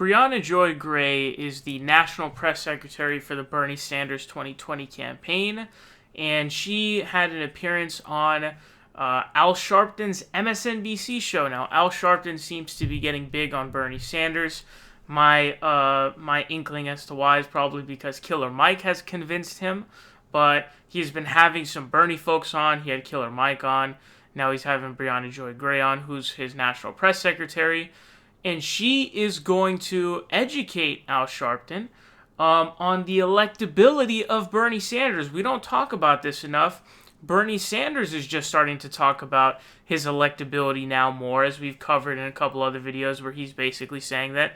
Briahna Joy Gray is the National Press Secretary for the Bernie Sanders 2020 campaign, and she had an appearance on Al Sharpton's MSNBC show. Now, Al Sharpton seems to be getting big on Bernie Sanders. My inkling as to why is probably because Killer Mike has convinced him, but he's been having some Bernie folks on. He had Killer Mike on. Now he's having Briahna Joy Gray on, who's his National Press Secretary. And she is going to educate Al Sharpton on the electability of Bernie Sanders. We don't talk about this enough. Bernie Sanders is just starting to talk about his electability now more, as we've covered in a couple other videos where he's basically saying that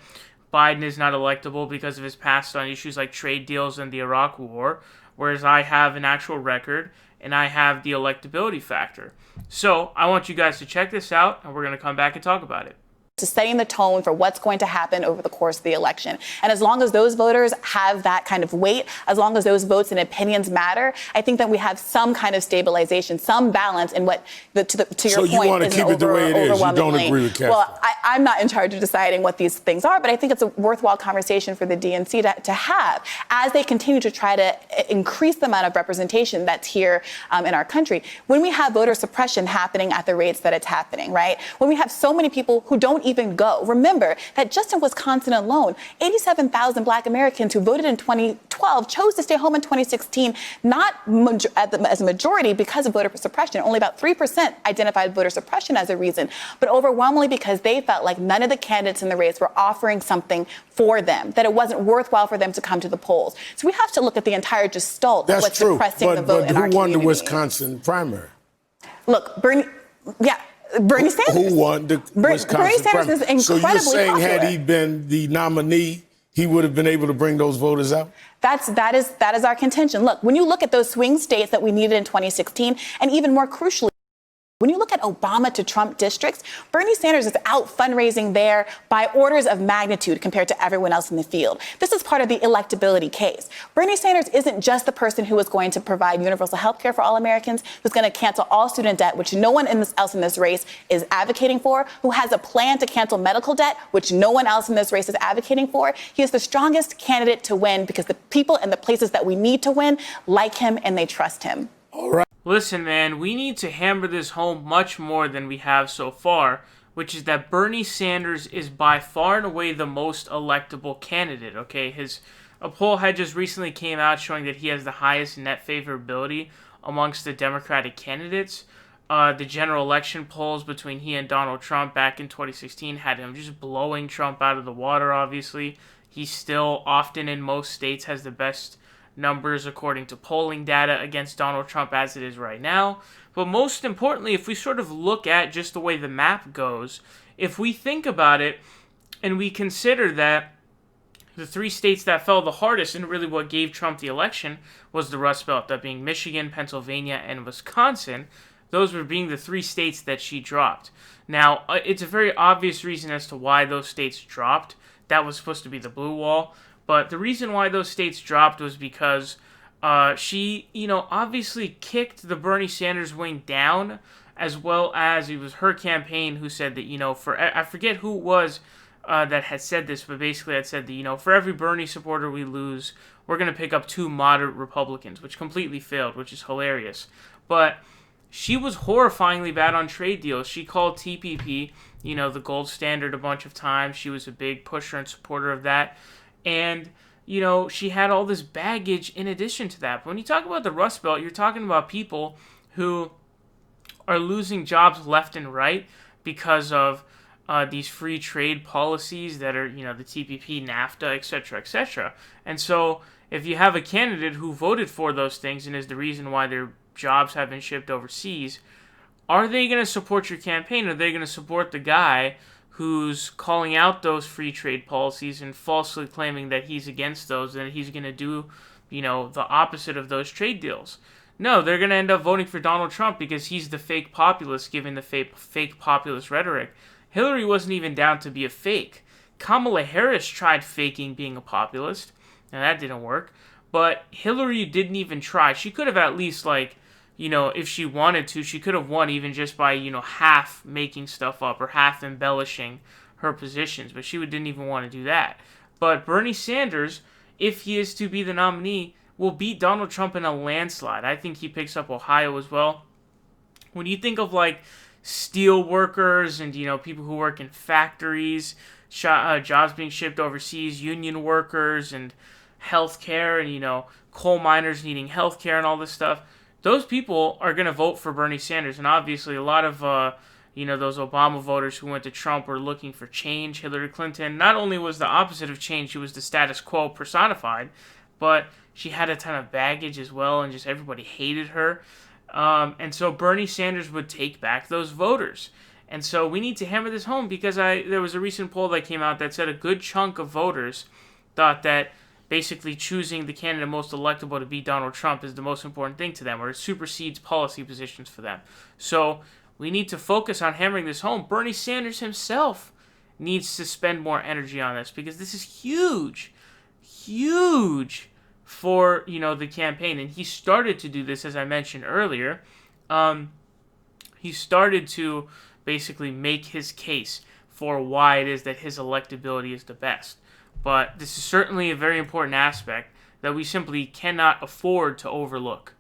Biden is not electable because of his past on issues like trade deals and the Iraq War, whereas I have an actual record and I have the electability factor. So I want you guys to check this out, and we're going to come back and talk about it. To setting the tone for what's going to happen over the course of the election. And as long as those voters have that kind of weight, as long as those votes and opinions matter, I think that we have some kind of stabilization, some balance in what, to your point, so you want to keep it the way it is. You don't agree with Kathy? Well, I'm not in charge of deciding what these things are, but I think it's a worthwhile conversation for the DNC to have as they continue to try to increase the amount of representation that's here in our country. When we have voter suppression happening at the rates that it's happening, right? When we have so many people who don't even go. Remember that just in Wisconsin alone, 87,000 Black Americans who voted in 2012 chose to stay home in 2016, not as a majority because of voter suppression. Only about 3% identified voter suppression as a reason, but overwhelmingly because they felt like none of the candidates in the race were offering something for them, that it wasn't worthwhile for them to come to the polls. So we have to look at the entire gestalt of what's suppressing the vote in our community. But who won the Wisconsin primary? Look, Bernie Sanders. Who won the Wisconsin Bernie Sanders primary? is incredibly So you're saying popular. had he been the nominee, he would have been able to bring those voters out? That is our contention. Look, when you look at those swing states that we needed in 2016, and even more crucially, when you look at Obama to Trump districts, Bernie Sanders is out fundraising there by orders of magnitude compared to everyone else in the field. This is part of the electability case. Bernie Sanders isn't just the person who is going to provide universal health care for all Americans, who's going to cancel all student debt, which no one else in this race is advocating for, who has a plan to cancel medical debt, which no one else in this race is advocating for. He is the strongest candidate to win because the people and the places that we need to win like him and they trust him. All right. Listen, man, we need to hammer this home much more than we have so far, which is that Bernie Sanders is by far and away the most electable candidate, okay? A poll had just recently came out showing that he has the highest net favorability amongst the Democratic candidates. The general election polls between he and Donald Trump back in 2016 had him just blowing Trump out of the water, obviously. He still often in most states has the best numbers according to polling data against Donald Trump as it is right now. But most importantly, if we sort of look at just the way the map goes, if we think about it and we consider that the three states that fell the hardest and really what gave Trump the election was the Rust Belt, that being Michigan, Pennsylvania, and Wisconsin, those were being the three states that she dropped. Now, it's a very obvious reason as to why those states dropped. That was supposed to be the blue wall. But the reason why those states dropped was because she, obviously kicked the Bernie Sanders wing down, as well as it was her campaign who said that, I forget who it was that had said this, but basically had said that, for every Bernie supporter we lose, we're going to pick up 2 moderate Republicans, which completely failed, which is hilarious. But she was horrifyingly bad on trade deals. She called TPP, the gold standard a bunch of times. She was a big pusher and supporter of that. And, she had all this baggage in addition to that. But when you talk about the Rust Belt, you're talking about people who are losing jobs left and right because of these free trade policies that are, the TPP, NAFTA, etc., etc. And so if you have a candidate who voted for those things and is the reason why their jobs have been shipped overseas, are they going to support your campaign? Are they going to support the guy who's calling out those free trade policies and falsely claiming that he's against those and that he's going to do, the opposite of those trade deals? No, they're going to end up voting for Donald Trump because he's the fake populist giving the fake populist rhetoric. Hillary wasn't even down to be a fake. Kamala Harris tried faking being a populist, and that didn't work. But Hillary didn't even try. She could have at least, if she wanted to, she could have won even just by, half making stuff up or half embellishing her positions, but she didn't even want to do that. But Bernie Sanders, if he is to be the nominee, will beat Donald Trump in a landslide. I think he picks up Ohio as well. When you think of like steel workers and people who work in factories, jobs being shipped overseas, union workers and healthcare, and coal miners needing healthcare and all this stuff, those people are going to vote for Bernie Sanders. And obviously a lot of those Obama voters who went to Trump were looking for change. Hillary Clinton not only was the opposite of change, she was the status quo personified, but she had a ton of baggage as well, and just everybody hated her. And so Bernie Sanders would take back those voters. And so we need to hammer this home, because there was a recent poll that came out that said a good chunk of voters thought that basically choosing the candidate most electable to beat Donald Trump is the most important thing to them, or it supersedes policy positions for them. So we need to focus on hammering this home. Bernie Sanders himself needs to spend more energy on this, because this is huge for the campaign. And he started to do this, as I mentioned earlier. He started to basically make his case for why it is that his electability is the best. But this is certainly a very important aspect that we simply cannot afford to overlook.